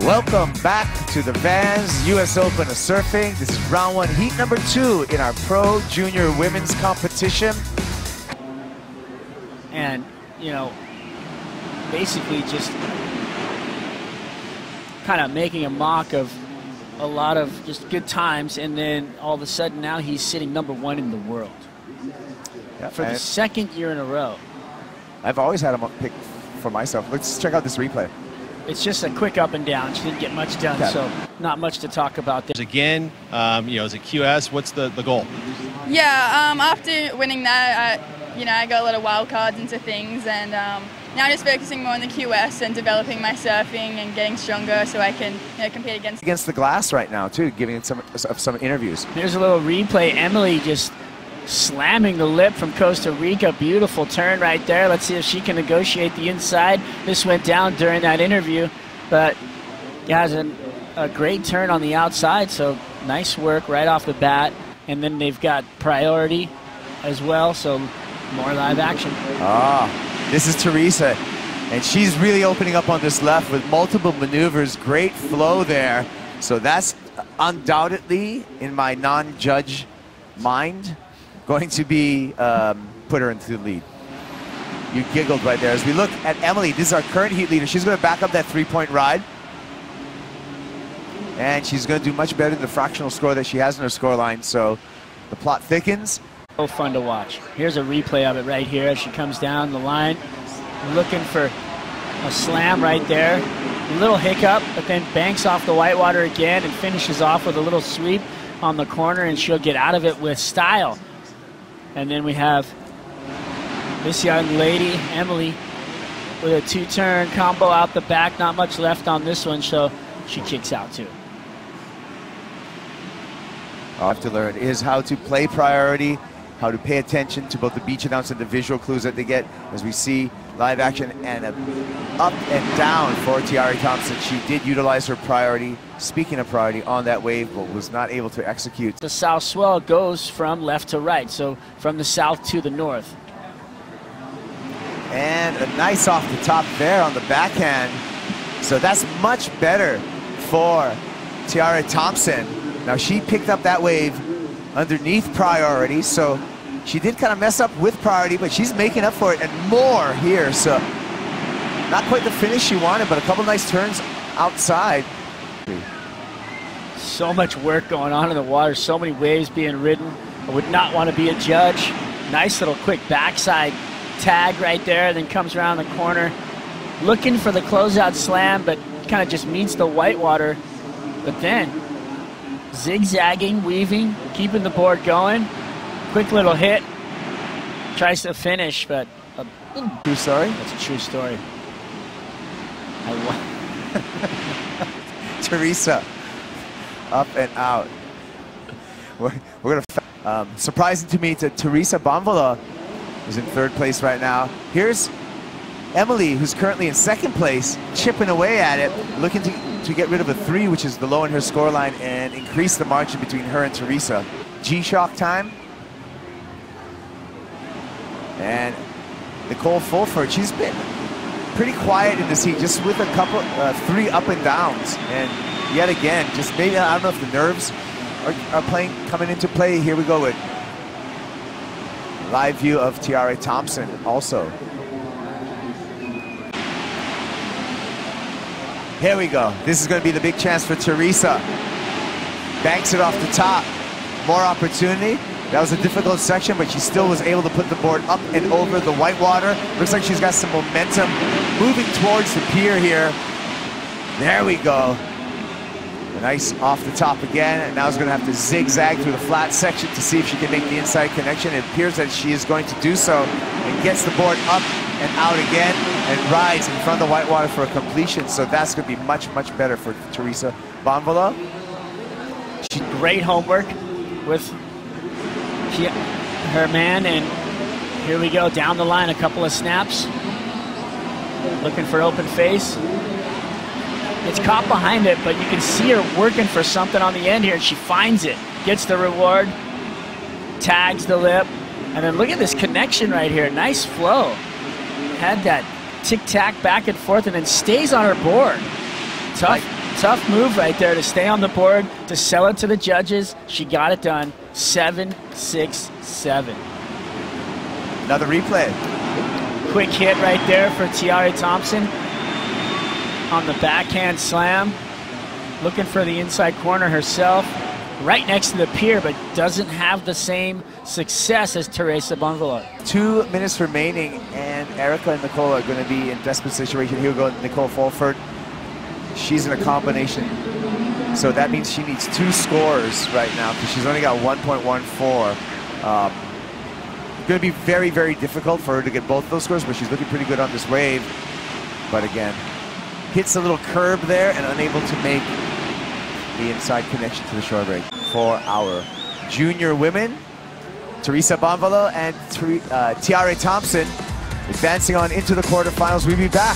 Welcome back to the Vans US Open of Surfing. This is round one, heat number 2 in our Pro Junior Women's competition. And, you know, basically just kind of making a mock of a lot of just good times, and then all of a sudden now he's sitting #1 in the world. Yeah, for the second year in a row. I've always had him picked for myself. Let's check out this replay. It's just a quick up and down. She didn't get much done, so not much to talk about there. Again, you know, as a QS, what's the goal? Yeah, after winning that, I got a lot of wild cards into things, and now just focusing more on the QS and developing my surfing and getting stronger so I can compete against the glass right now too, giving some interviews. Here's a little replay. Emily just slamming the lip from Costa Rica. Beautiful turn right there. Let's see if she can negotiate the inside. This went down during that interview, but has a great turn on the outside, so nice work right off the bat. And then they've got priority as well, so more live action. This is Teresa, and she's really opening up on this left with multiple maneuvers. Great flow there. So that's undoubtedly, in my non-judge mind, going to be put her into the lead. You giggled right there. As we look at Emily, this is our current heat leader. She's going to back up that 3-point ride. And she's going to do much better than the fractional score that she has in her scoreline. So the plot thickens. So fun to watch. Here's a replay of it right here as she comes down the line. Looking for a slam right there. A little hiccup, but then banks off the whitewater again and finishes off with a little sweep on the corner, and she'll get out of it with style. And then we have this young lady, Emily, with a 2-turn combo out the back. Not much left on this one, so she kicks out too. All I have to learn is how to play priority, how to pay attention to both the beach announce and the visual clues that they get as we see live action, and up and down for Tiare Thompson. She did utilize her priority, speaking of priority, on that wave, but was not able to execute. The south swell goes from left to right, so from the south to the north. And a nice off the top there on the backhand. So that's much better for Tiare Thompson. Now she picked up that wave underneath priority, so she did kind of mess up with priority, but she's making up for it and more here. So not quite the finish she wanted, but a couple nice turns outside. So much work going on in the water, so many waves being ridden. I would not want to be a judge. Nice little quick backside tag right there, then comes around the corner. Looking for the closeout slam, but kind of just meets the whitewater. But then zigzagging, weaving, keeping the board going. Quick little hit. Tries to finish, but true story? That's a true story. Teresa, up and out. We're gonna. Surprising to me, Teresa Bonvalot is in 3rd place right now. Here's Emily, who's currently in 2nd place, chipping away at it, looking to get rid of a 3, which is the low in her scoreline, and increase the margin between her and Teresa. G-Shock time. And Nicole Fulford, she's been pretty quiet in this heat, just with a couple, 3 up and downs. And yet again, just maybe, I don't know if the nerves are coming into play. Here we go with live view of Tiare Thompson also. Here we go. This is going to be the big chance for Teresa. Banks it off the top. More opportunity. That was a difficult section, but she still was able to put the board up and over the whitewater. Looks like she's got some momentum moving towards the pier here. There we go. A nice off the top again, and now is going to have to zigzag through the flat section to see if she can make the inside connection. It appears that she is going to do so, and gets the board up and out again, and rides in front of the whitewater for a completion. So that's going to be much, much better for Teresa Bonvalot. Great homework with her man, and here we go down the line. A couple of snaps, looking for open face. It's caught behind it, but you can see her working for something on the end here, and she finds it, gets the reward, tags the lip, and then look at this connection right here. Nice flow. Had that tic-tac back and forth, and then stays on her board. Tough Tough move right there to stay on the board, to sell it to the judges. She got it done. 7-6-7. Another replay. Quick hit right there for Tiare Thompson on the backhand slam. Looking for the inside corner herself. Right next to the pier, but doesn't have the same success as Teresa Bonvalot. 2 minutes remaining, and Erica and Nicole are going to be in desperate situation. Here we go, Nicole Fulford. She's in a combination, so that means she needs 2 scores right now because she's only got 1.14. Going to be very, very difficult for her to get both those scores, but she's looking pretty good on this wave. But again, hits a little curb there and unable to make the inside connection to the shore break. For our junior women, Teresa Bonvalot and Tiare Thompson advancing on into the quarterfinals. We'll be back.